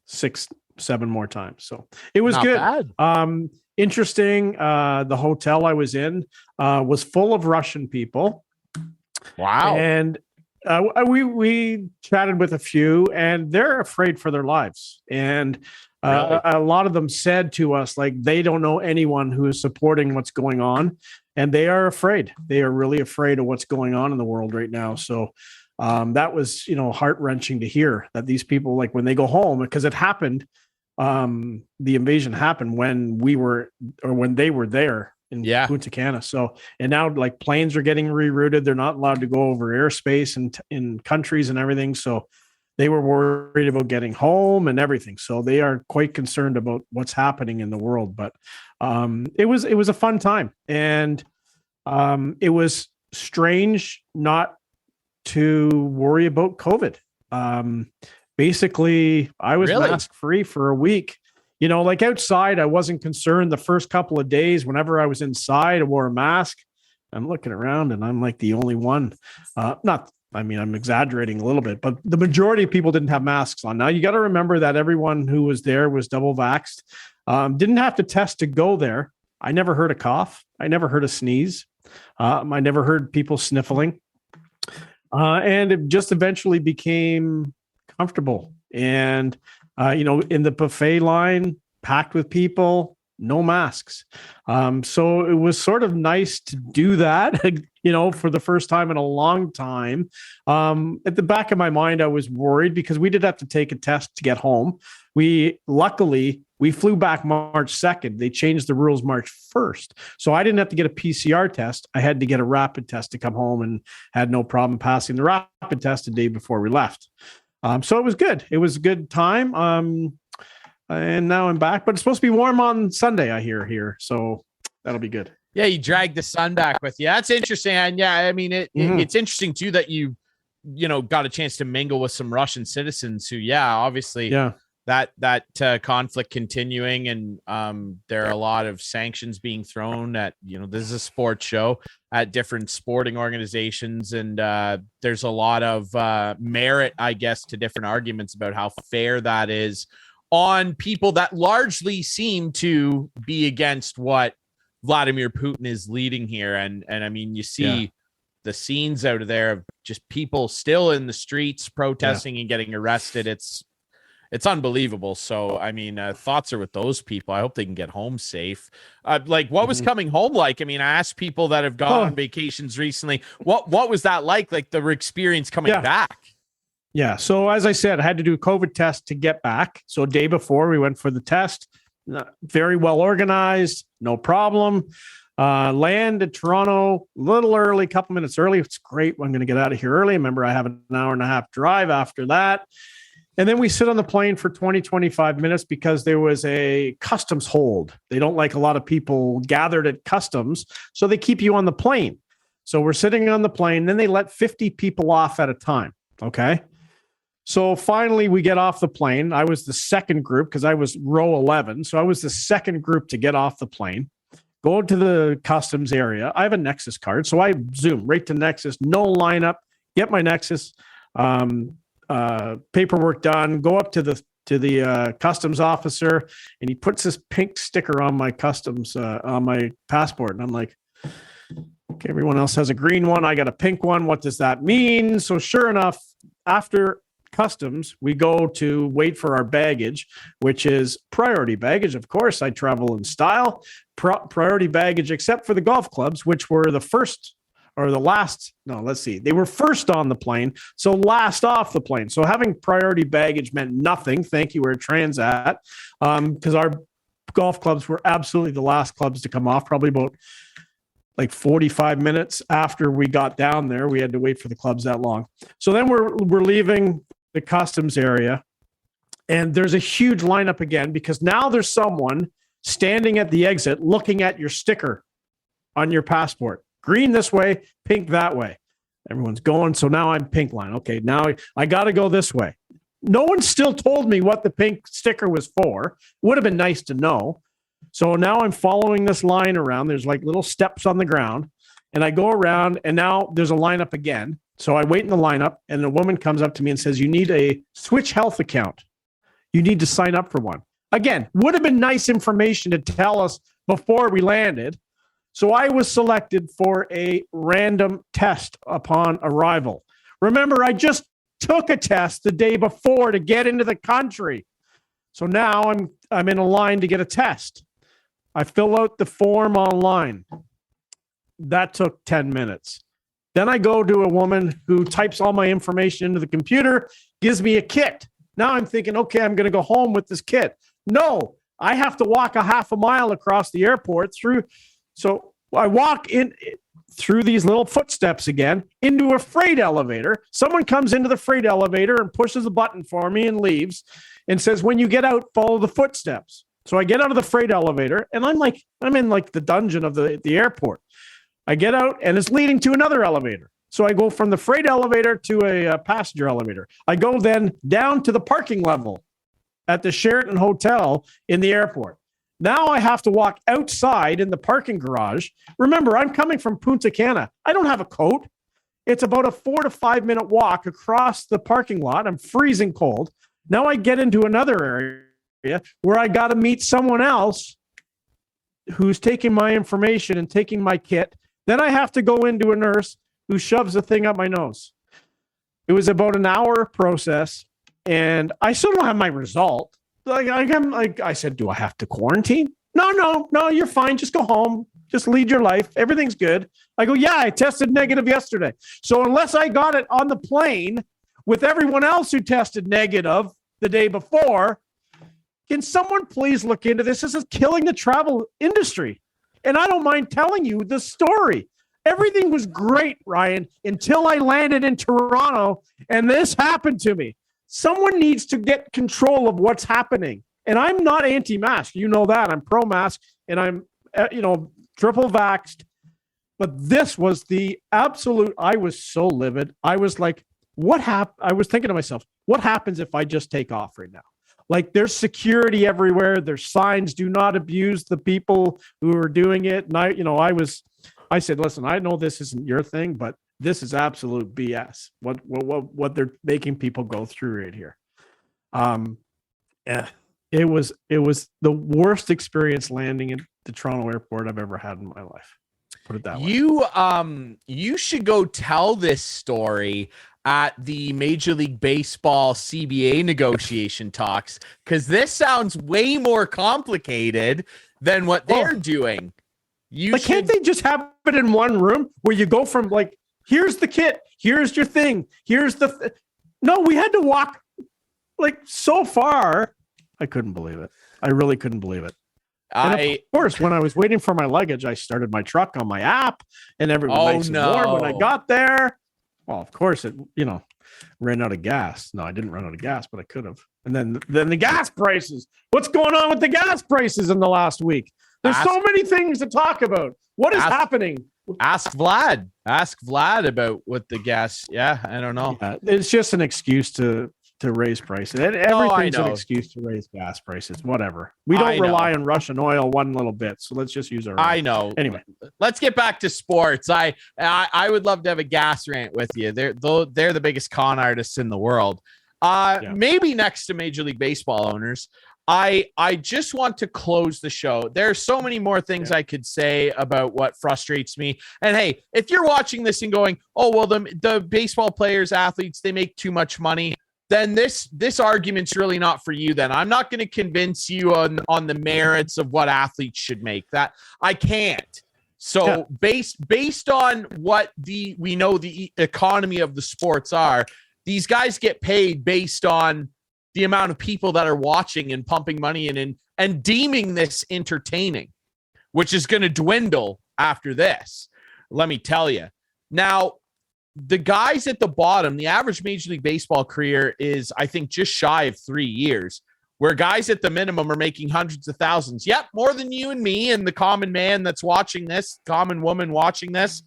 6, 7 more times. So it was good. Bad. Interesting. The hotel I was in was full of Russian people. Wow. And we chatted with a few, and they're afraid for their lives. And really? A lot of them said to us, like, they don't know anyone who is supporting what's going on, and they are afraid. They are really afraid of what's going on in the world right now. So that was, heart-wrenching to hear that these people, like, when they go home, because it happened. The invasion happened when they were there in Punta Cana. So, and now like planes are getting rerouted. They're not allowed to go over airspace and in countries and everything. So they were worried about getting home and everything. So they are quite concerned about what's happening in the world. But it was a fun time, and it was strange not to worry about COVID. Basically, I was mask free for a week. Like outside, I wasn't concerned the first couple of days. Whenever I was inside, I wore a mask. I'm looking around and I'm like the only one. I'm exaggerating a little bit, but the majority of people didn't have masks on. Now, you got to remember that everyone who was there was double vaxxed. Didn't have to test to go there. I never heard a cough. I never heard a sneeze. I never heard people sniffling. And it just eventually became comfortable. And, in the buffet line, packed with people, no masks. So it was sort of nice to do that, for the first time in a long time. At the back of my mind, I was worried because we did have to take a test to get home. Luckily, we flew back March 2nd. They changed the rules March 1st. So I didn't have to get a PCR test. I had to get a rapid test to come home, and had no problem passing the rapid test the day before we left. So it was good. It was a good time. And now I'm back, but it's supposed to be warm on Sunday, I hear here. So that'll be good. Yeah, you dragged the sun back with you. That's interesting. And yeah, I mean, it's interesting too that you got a chance to mingle with some Russian citizens who, obviously, that conflict continuing, and there are a lot of sanctions being thrown at, this is a sports show, at different sporting organizations, and there's a lot of merit, I guess, to different arguments about how fair that is on people that largely seem to be against what Vladimir Putin is leading here. And I mean, you see the scenes out of there of just people still in the streets protesting and getting arrested. It's unbelievable. So, I mean, thoughts are with those people. I hope they can get home safe. What was coming home like? I mean, I asked people that have gone on vacations recently, what was that like the experience coming back? Yeah. So as I said, I had to do a COVID test to get back. So a day before we went for the test, very well organized, no problem. Land at Toronto a little early, a couple minutes early. It's great. I'm going to get out of here early. Remember, I have an hour and a half drive after that. And then we sit on the plane for 20, 25 minutes because there was a customs hold. They don't like a lot of people gathered at customs, so they keep you on the plane. So we're sitting on the plane, then they let 50 people off at a time, okay? So finally we get off the plane. I was the second group because I was row 11, so I was the second group to get off the plane. Go to the customs area. I have a Nexus card, so I zoom right to Nexus, no lineup, get my Nexus, paperwork done, go up to the customs officer, and he puts this pink sticker on my customs on my passport, and I'm like, okay, everyone else has a green one, I got a pink one, what does that mean? So sure enough, after customs, we go to wait for our baggage, which is priority baggage. Of course, I travel in style. Priority baggage, except for the golf clubs, which were the first or the last. No, let's see. They were first on the plane, so last off the plane. So having priority baggage meant nothing. Thank you, Air Transat, because our golf clubs were absolutely the last clubs to come off, probably about like 45 minutes after we got down there. We had to wait for the clubs that long. So then we're leaving the customs area, and there's a huge lineup again because now there's someone standing at the exit looking at your sticker on your passport. Green this way, pink that way. Everyone's going. So now I'm pink line. Okay, now I got to go this way. No one still told me what the pink sticker was for. Would have been nice to know. So now I'm following this line around. There's like little steps on the ground, and I go around, and now there's a lineup again. So I wait in the lineup, and a woman comes up to me and says, you need a Switch Health account. You need to sign up for one. Again, would have been nice information to tell us before we landed. So I was selected for a random test upon arrival. Remember, I just took a test the day before to get into the country. So now I'm in a line to get a test. I fill out the form online. That took 10 minutes. Then I go to a woman who types all my information into the computer, gives me a kit. Now I'm thinking, okay, I'm going to go home with this kit. No, I have to walk a half a mile across the airport through. So I walk in through these little footsteps again into a freight elevator. Someone comes into the freight elevator and pushes a button for me and leaves and says, when you get out, follow the footsteps. So I get out of the freight elevator, and I'm in like the dungeon of the airport. I get out, and it's leading to another elevator. So I go from the freight elevator to a passenger elevator. I go then down to the parking level at the Sheraton Hotel in the airport. Now I have to walk outside in the parking garage. Remember, I'm coming from Punta Cana. I don't have a coat. It's about a 4 to 5 minute walk across the parking lot. I'm freezing cold. Now I get into another area where I got to meet someone else who's taking my information and taking my kit. Then I have to go into a nurse who shoves a thing up my nose. It was about an hour process, and I still don't have my result. I said, do I have to quarantine? No, you're fine. Just go home. Just lead your life. Everything's good. I go, yeah, I tested negative yesterday. So unless I got it on the plane with everyone else who tested negative the day before, can someone please look into this? This is killing the travel industry. And I don't mind telling you the story. Everything was great, Ryan, until I landed in Toronto and this happened to me. Someone needs to get control of what's happening. And I'm not anti-mask. You know that. I'm pro-mask, and I'm, triple vaxxed. But this was the absolute, I was so livid. I was like, what happened? I was thinking to myself, what happens if I just take off right now? Like, there's security everywhere. There's signs, do not abuse the people who are doing it. And I said, listen, I know this isn't your thing, but this is absolute BS. What they're making people go through right here. It was the worst experience landing at the Toronto airport I've ever had in my life. Put it that way. You should go tell this story at the Major League Baseball CBA negotiation talks, because this sounds way more complicated than what they're doing. Can't they just have it in one room where you go from like, here's the kit, here's your thing, here's the no, we had to walk like so far. I couldn't believe it. I really couldn't believe it. And of course, when I was waiting for my luggage, I started my truck on my app, and everyone nice and warm when I got there. Well, of course, ran out of gas. No, I didn't run out of gas, but I could have. And then the gas prices. What's going on with the gas prices in the last week? There's so many things to talk about. What is happening? Ask Vlad. Ask Vlad about what the gas. Yeah, I don't know. Yeah, it's just an excuse to raise prices. Everything's an excuse to raise gas prices. Whatever. We don't rely on Russian oil one little bit. So let's just use our own. I know. Anyway, let's get back to sports. I would love to have a gas rant with you. They're the biggest con artists in the world. Maybe next to Major League Baseball owners. I just want to close the show. There are so many more things I could say about what frustrates me. And hey, if you're watching this and going, oh, well, the baseball players, athletes, they make too much money, then this argument's really not for you. Then I'm not going to convince you on the merits of what athletes should make. That I can't. So based on what we know the economy of the sports are, these guys get paid based on the amount of people that are watching and pumping money in and deeming this entertaining, which is going to dwindle after this. Let me tell you. Now, the guys at the bottom, the average Major League Baseball career is, I think, just shy of 3 years, where guys at the minimum are making hundreds of thousands. Yep, more than you and me and the common man that's watching this, common woman watching this.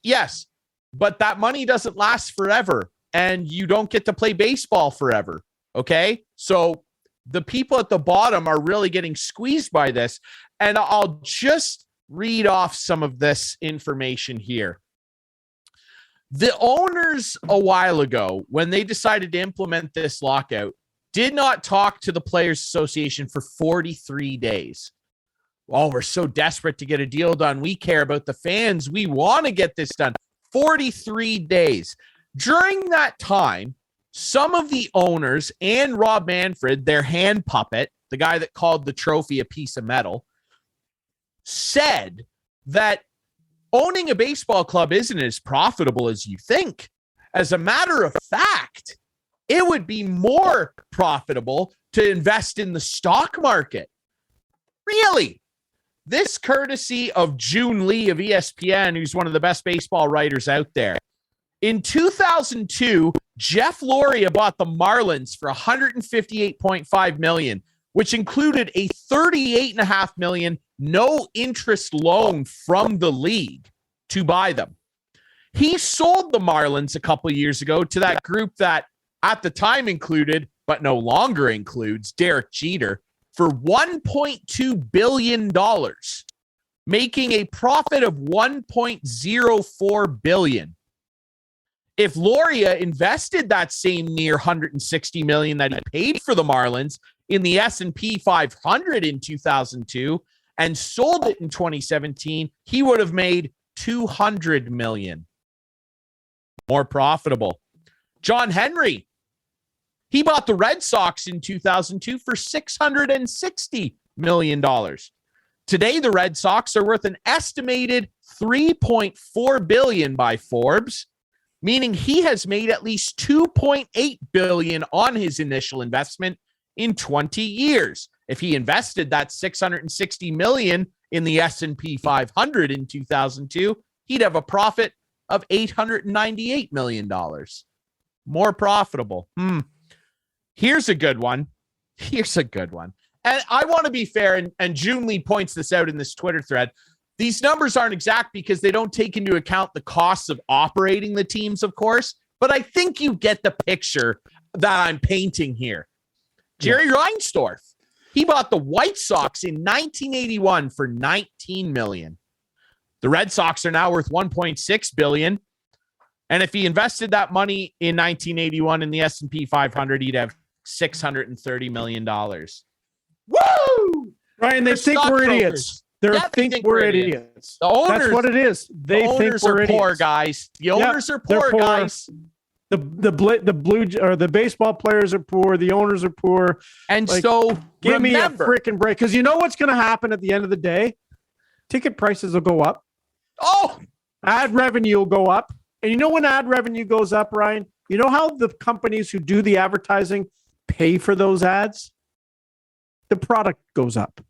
Yes, but that money doesn't last forever, and you don't get to play baseball forever. Okay, so the people at the bottom are really getting squeezed by this. And I'll just read off some of this information here. The owners a while ago, when they decided to implement this lockout, did not talk to the Players Association for 43 days. Oh, we're so desperate to get a deal done. We care about the fans. We want to get this done. 43 days. During that time, some of the owners and Rob Manfred, their hand puppet, the guy that called the trophy a piece of metal, said that owning a baseball club isn't as profitable as you think. As a matter of fact, it would be more profitable to invest in the stock market. Really? This courtesy of June Lee of ESPN, who's one of the best baseball writers out there. In 2002, Jeff Loria bought the Marlins for $158.5 million, which included a $38.5 million no-interest loan from the league to buy them. He sold the Marlins a couple years ago to that group that at the time included, but no longer includes, Derek Jeter for $1.2 billion, making a profit of $1.04 billion. If Loria invested that same near $160 million that he paid for the Marlins in the S&P 500 in 2002 and sold it in 2017, he would have made $200 million. More profitable. John Henry, he bought the Red Sox in 2002 for $660 million. Today, the Red Sox are worth an estimated $3.4 billion by Forbes, meaning he has made at least $2.8 billion on his initial investment in 20 years. If he invested that $660 million in the S&P 500 in 2002, he'd have a profit of $898 million. More profitable. Here's a good one. And I want to be fair, and June Lee points this out in this Twitter thread. These numbers aren't exact because they don't take into account the costs of operating the teams, of course, but I think you get the picture that I'm painting here. Jerry Reinsdorf, he bought the White Sox in 1981 for $19 million. The Red Sox are now worth $1.6 billion. And if he invested that money in 1981 in the S&P 500, he'd have $630 million. Woo! Ryan, they think we're idiots. They think we're idiots. The owners, that's what it is. They think we're idiots. Poor guys. The owners are poor guys. The baseball players are poor. The owners are poor. And so give me a freaking break. Because you know what's going to happen at the end of the day? Ticket prices will go up. Oh, ad revenue will go up. And you know when ad revenue goes up, Ryan? You know how the companies who do the advertising pay for those ads? The product goes up.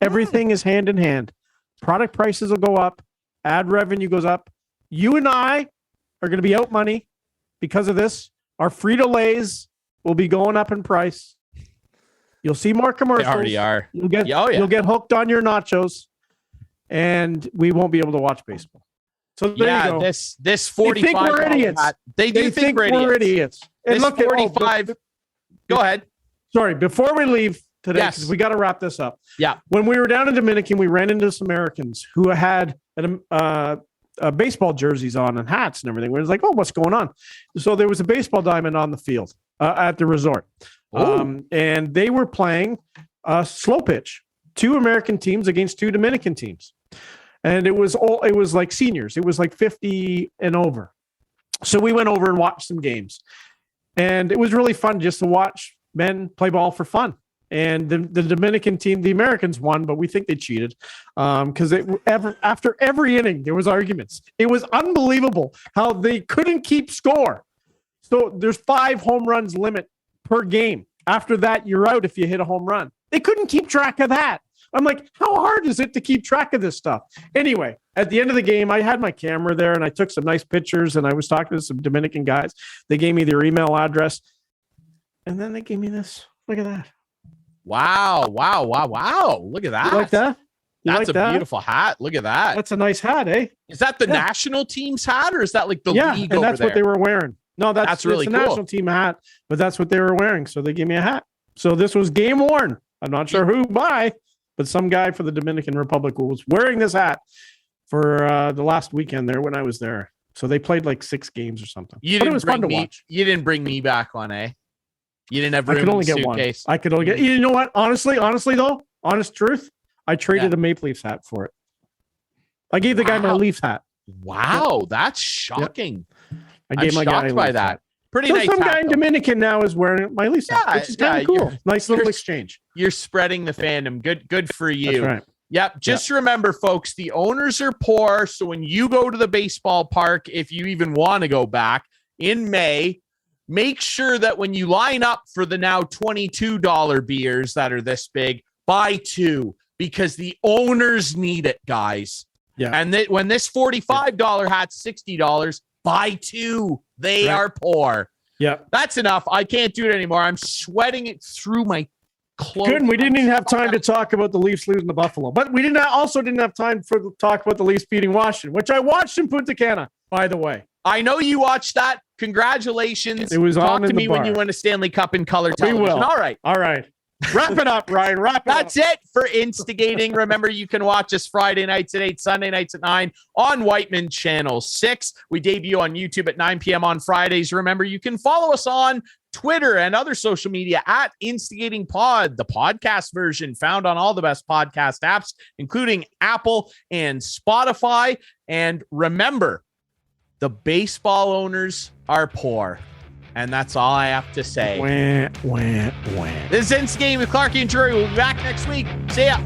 Everything is hand in hand. Product prices will go up. Ad revenue goes up. You and I are going to be out money because of this, our Frito-Lays will be going up in price. You'll see more commercials. They already are. You'll get hooked on your nachos, and we won't be able to watch baseball. So there you go. This $45. They think we're idiots. They do think we're idiots. And this look at 45. Go ahead. Sorry, before we leave today, because we got to wrap this up. Yeah. When we were down in Dominican, we ran into some Americans who had baseball jerseys on and hats and everything. We was like, oh, what's going on? So there was a baseball diamond on the field at the resort. And they were playing slow pitch, 2 American teams against 2 Dominican teams. And it was like seniors. It was like 50 and over. So we went over and watched some games. And it was really fun just to watch men play ball for fun. And the Dominican team, the Americans won, but we think they cheated because after every inning, there was arguments. It was unbelievable how they couldn't keep score. So there's 5 home runs limit per game. After that, you're out if you hit a home run. They couldn't keep track of that. I'm like, how hard is it to keep track of this stuff? Anyway, at the end of the game, I had my camera there and I took some nice pictures and I was talking to some Dominican guys. They gave me their email address and then they gave me this. Look at that. Wow. Look at that. You like that? That's a beautiful hat. Look at that. That's a nice hat, eh? Is that the national team's hat or is that like the league and over that's there? what they were wearing. No, that's really cool. National team hat, but that's what they were wearing. So they gave me a hat. So this was game worn. I'm not sure who by, but some guy for the Dominican Republic was wearing this hat for the last weekend there when I was there. So they played like 6 games or something. It was fun to watch. You didn't bring me back on, eh? You didn't have room I could only in the get suitcase. one. I could only get. You know what? Honestly though, honest truth, I traded a Maple Leafs hat for it. I gave the guy my Leafs hat. Wow, that's shocking. I gave my guy by that. Pretty so nice. Some guy in Dominican now is wearing my Leafs hat, which is kind of cool. Nice little exchange. You're spreading the fandom. Good for you. That's right. Yep. Just remember, folks, the owners are poor. So when you go to the baseball park, if you even want to go back in May, make sure that when you line up for the now $22 beers that are this big, buy 2 because the owners need it, guys. Yeah. And when this $45 hat's $60, buy 2. They are poor. Yeah. That's enough. I can't do it anymore. I'm sweating it through my clothes. Good. And we didn't even have time to talk about the Leafs losing to Buffalo, but we didn't have time to talk about the Leafs beating Washington, which I watched in Punta Cana, by the way. I know you watched that. Congratulations. It was Talk on to me when you win a Stanley Cup in color television. We will. All right. Wrap it up, Ryan. That's it for Instigating. Remember, you can watch us Friday nights at 8, Sunday nights at 9 on Whiteman Channel 6. We debut on YouTube at 9 p.m. on Fridays. Remember, you can follow us on Twitter and other social media at Instigating Pod, the podcast version found on all the best podcast apps, including Apple and Spotify. And remember, the baseball owners are poor. And that's all I have to say. Wah, wah, wah. This is Instigating with Clarky and Drury. We'll be back next week. See ya.